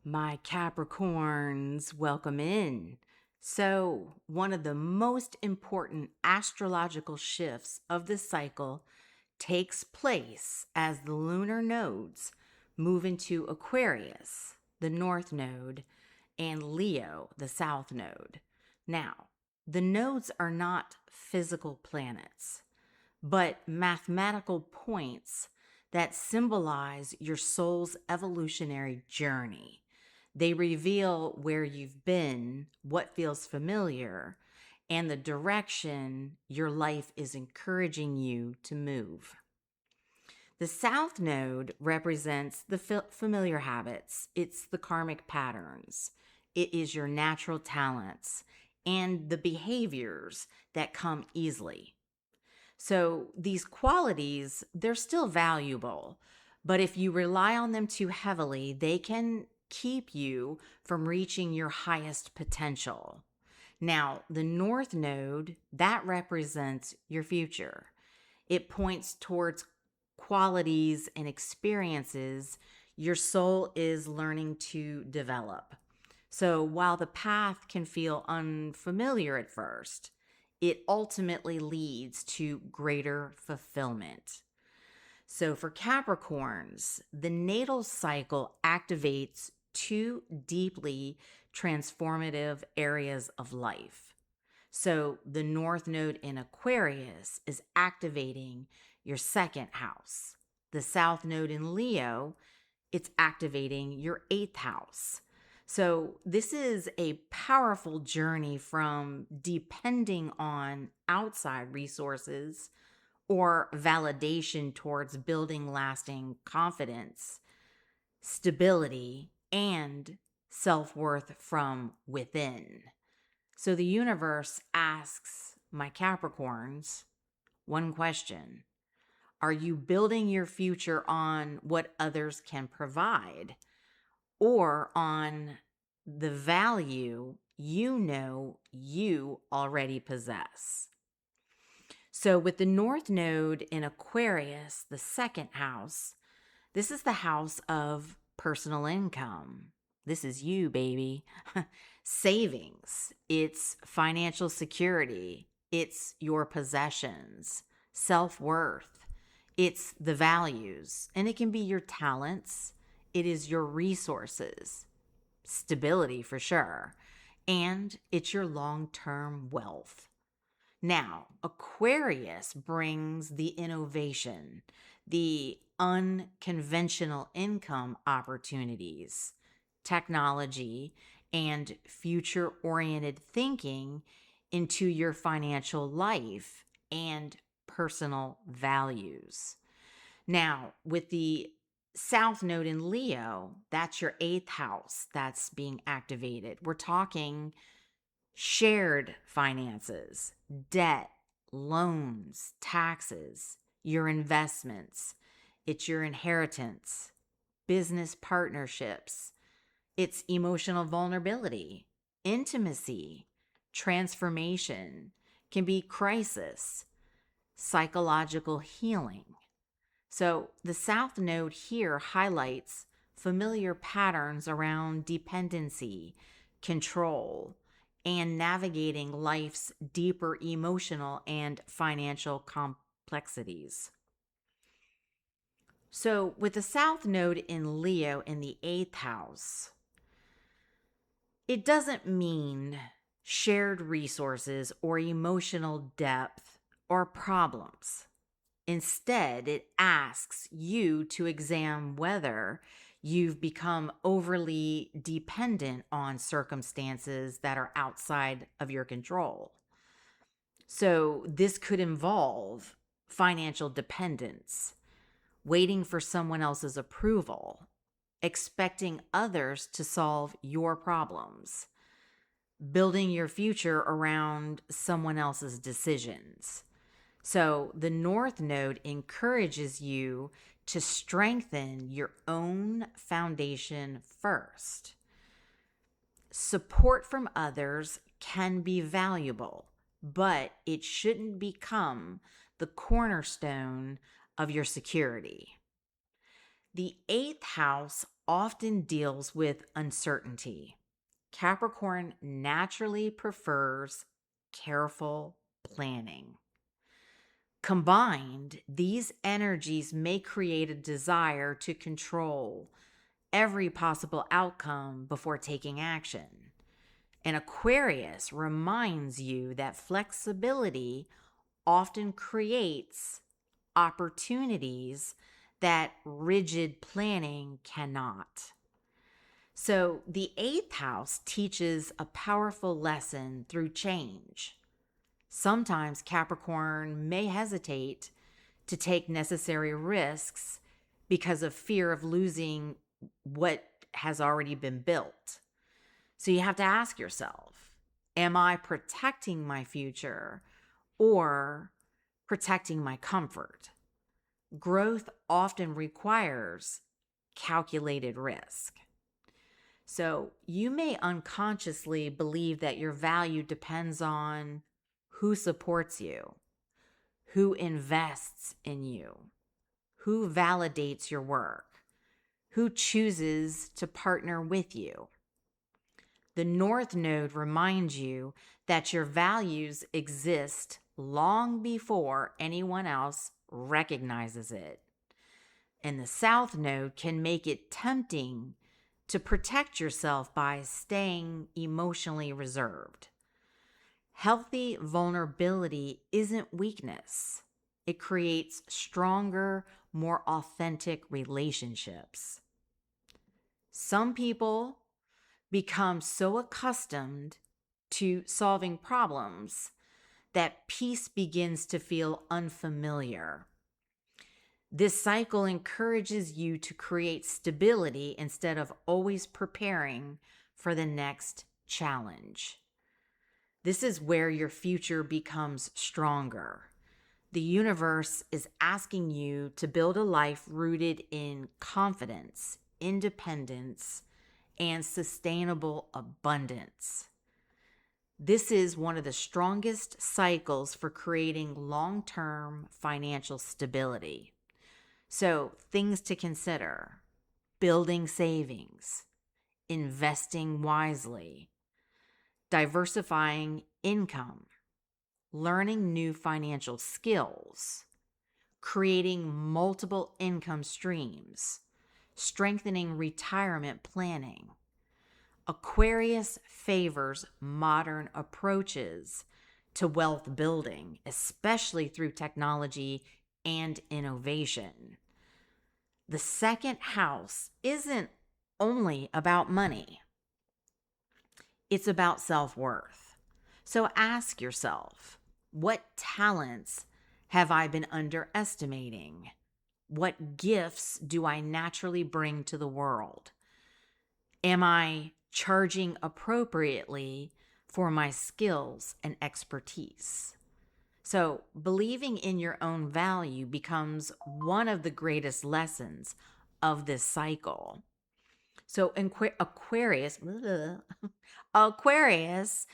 My Capricorns, welcome in. So, one of the most important astrological shifts of this cycle takes place as the lunar nodes move into Aquarius, the north node, and Leo, the south node. Now, the nodes are not physical planets, but mathematical points that symbolize your soul's evolutionary journey. They reveal where you've been, what feels familiar, and the direction your life is encouraging you to move. The South Node represents the familiar habits. It's the karmic patterns. It is your natural talents and the behaviors that come easily. So these qualities, they're still valuable, but if you rely on them too heavily, they can keep you from reaching your highest potential. Now, the North Node, that represents your future. It points towards qualities and experiences your soul is learning to develop. So while the path can feel unfamiliar at first, it ultimately leads to greater fulfillment. So for Capricorns, the natal cycle activates two deeply transformative areas of life. So the North Node in Aquarius is activating your second house. The South Node in Leo, it's activating your eighth house. So this is a powerful journey from depending on outside resources or validation towards building lasting confidence, stability, and self-worth from within. So the universe asks my Capricorns one question. Are you building your future on what others can provide or on the value you already possess? So with the North Node in Aquarius, the second house, this is the house of personal income. This is you, baby. Savings. It's financial security. It's your possessions, self-worth. It's the values. And it can be your talents. It is your resources, stability for sure. And it's your long-term wealth. Now, Aquarius brings the innovation, the unconventional income opportunities, technology, and future-oriented thinking into your financial life and personal values. Now, with the South Node in Leo, that's your eighth house that's being activated. We're talking shared finances, debt, loans, taxes, your investments. It's your inheritance, business partnerships. It's emotional vulnerability, intimacy, transformation, can be crisis, psychological healing. So the South Node here highlights familiar patterns around dependency, control, and navigating life's deeper emotional and financial complexities. So with the South Node in Leo in the eighth house, it doesn't mean shared resources or emotional depth or problems. Instead, it asks you to examine whether you've become overly dependent on circumstances that are outside of your control. So this could involve financial dependence, waiting for someone else's approval, expecting others to solve your problems, building your future around someone else's decisions. So the North Node encourages you to strengthen your own foundation first. Support from others can be valuable, but it shouldn't become the cornerstone of your security. The eighth house often deals with uncertainty. Capricorn naturally prefers careful planning. Combined, these energies may create a desire to control every possible outcome before taking action. And Aquarius reminds you that flexibility often creates opportunities that rigid planning cannot. So, the eighth house teaches a powerful lesson through change. Sometimes Capricorn may hesitate to take necessary risks because of fear of losing what has already been built. So you have to ask yourself, am I protecting my future or protecting my comfort? Growth often requires calculated risk. So you may unconsciously believe that your value depends on who supports you, who invests in you, who validates your work, who chooses to partner with you. The North Node reminds you that your values exist long before anyone else recognizes it. And the South Node can make it tempting to protect yourself by staying emotionally reserved. Healthy vulnerability isn't weakness. It creates stronger, more authentic relationships. Some people become so accustomed to solving problems that peace begins to feel unfamiliar. This cycle encourages you to create stability instead of always preparing for the next challenge. This is where your future becomes stronger. The universe is asking you to build a life rooted in confidence, independence, and sustainable abundance. This is one of the strongest cycles for creating long-term financial stability. So, things to consider: building savings, investing wisely, diversifying income, learning new financial skills, creating multiple income streams, strengthening retirement planning. Aquarius favors modern approaches to wealth building, especially through technology and innovation. The second house isn't only about money, it's about self-worth. So ask yourself, what talents have I been underestimating? What gifts do I naturally bring to the world? Am I charging appropriately for my skills and expertise? So, believing in your own value becomes one of the greatest lessons of this cycle. So, Aquarius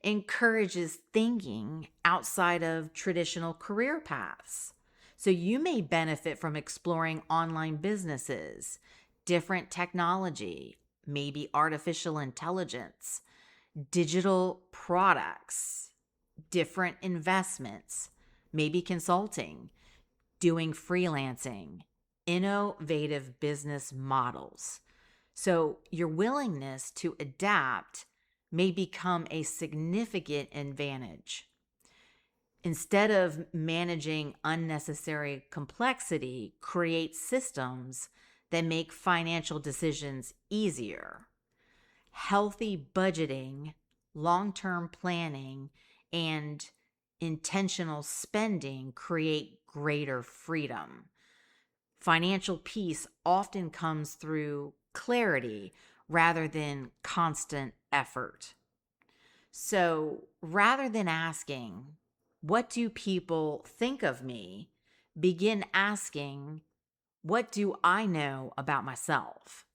encourages thinking outside of traditional career paths. So, you may benefit from exploring online businesses, different technology, maybe artificial intelligence, digital products, different investments, maybe consulting, doing freelancing, innovative business models. So your willingness to adapt may become a significant advantage. Instead of managing unnecessary complexity, create systems that make financial decisions easier. Healthy budgeting, long-term planning, and intentional spending create greater freedom. Financial peace often comes through clarity rather than constant effort. So rather than asking, what do people think of me? Begin asking, what do I know about myself?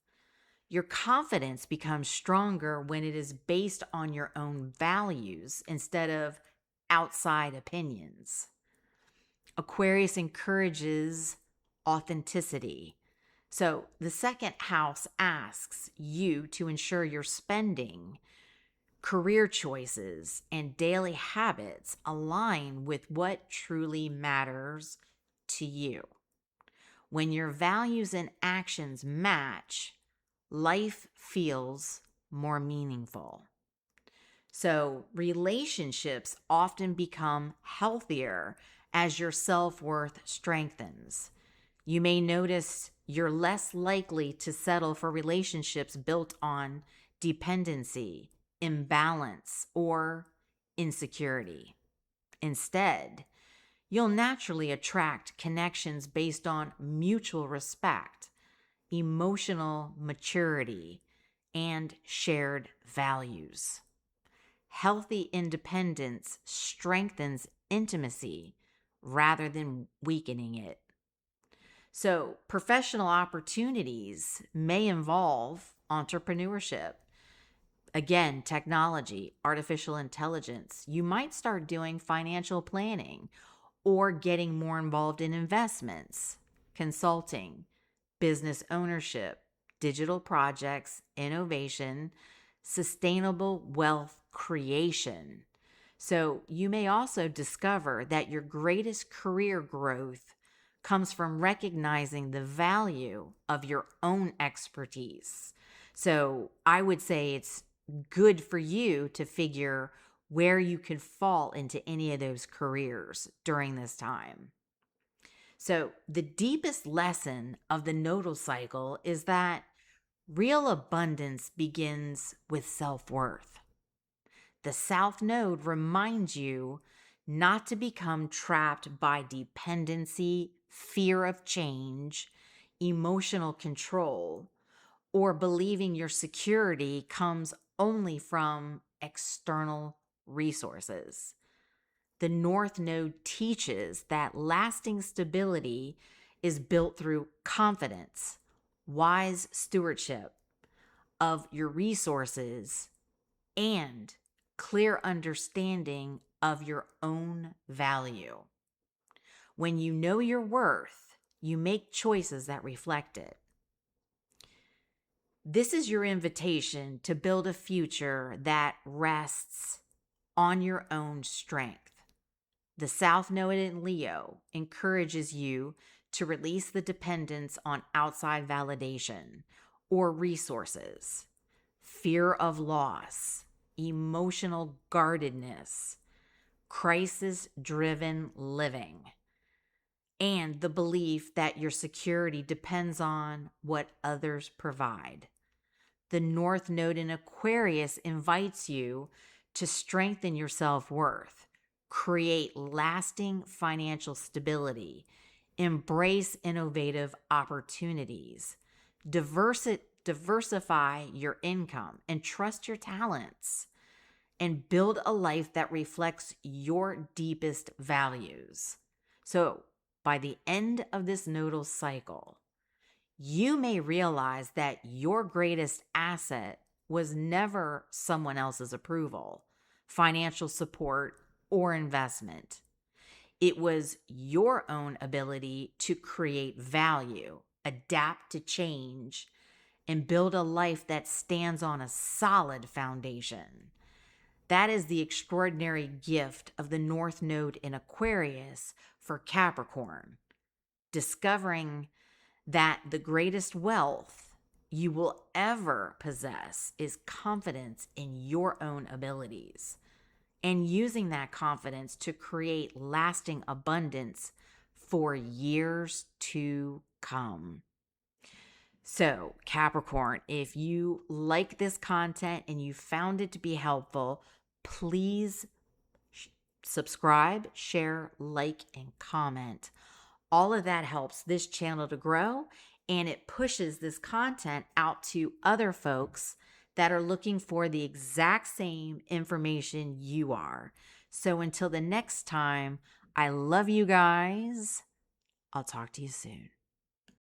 Your confidence becomes stronger when it is based on your own values instead of outside opinions. Aquarius encourages authenticity. So the second house asks you to ensure your spending, career choices, and daily habits align with what truly matters to you. When your values and actions match, life feels more meaningful. So, relationships often become healthier as your self worth strengthens. You may notice you're less likely to settle for relationships built on dependency, imbalance, or insecurity. Instead, you'll naturally attract connections based on mutual respect, emotional maturity, and shared values. Healthy independence strengthens intimacy rather than weakening it. So, professional opportunities may involve entrepreneurship. Again, technology, artificial intelligence. You might start doing financial planning or getting more involved in investments, consulting, business ownership, digital projects, innovation, sustainable wealth creation. So, you may also discover that your greatest career growth comes from recognizing the value of your own expertise. So, I would say it's good for you to figure where you could fall into any of those careers during this time. So, the deepest lesson of the nodal cycle is that real abundance begins with self worth. The South Node reminds you not to become trapped by dependency, fear of change, emotional control, or believing your security comes only from external resources. The North Node teaches that lasting stability is built through confidence, wise stewardship of your resources, and clear understanding of your own value. When you know your worth, you make choices that reflect it. This is your invitation to build a future that rests on your own strength. The South Node in Leo encourages you to release the dependence on outside validation or resources, fear of loss, emotional guardedness, crisis-driven living, and the belief that your security depends on what others provide. The North Node in Aquarius invites you to strengthen your self-worth, create lasting financial stability, embrace innovative opportunities, diversify your income, and trust your talents, and build a life that reflects your deepest values. So, by the end of this nodal cycle, you may realize that your greatest asset was never someone else's approval, financial support, or investment. It was your own ability to create value, adapt to change, and build a life that stands on a solid foundation. That is the extraordinary gift of the North Node in Aquarius for Capricorn. Discovering that the greatest wealth you will ever possess is confidence in your own abilities, and using that confidence to create lasting abundance for years to come. So, Capricorn, if you like this content and you found it to be helpful, please subscribe, share, like, and comment. All of that helps this channel to grow, and it pushes this content out to other folks that are looking for the exact same information you are. So until the next time, I love you guys. I'll talk to you soon.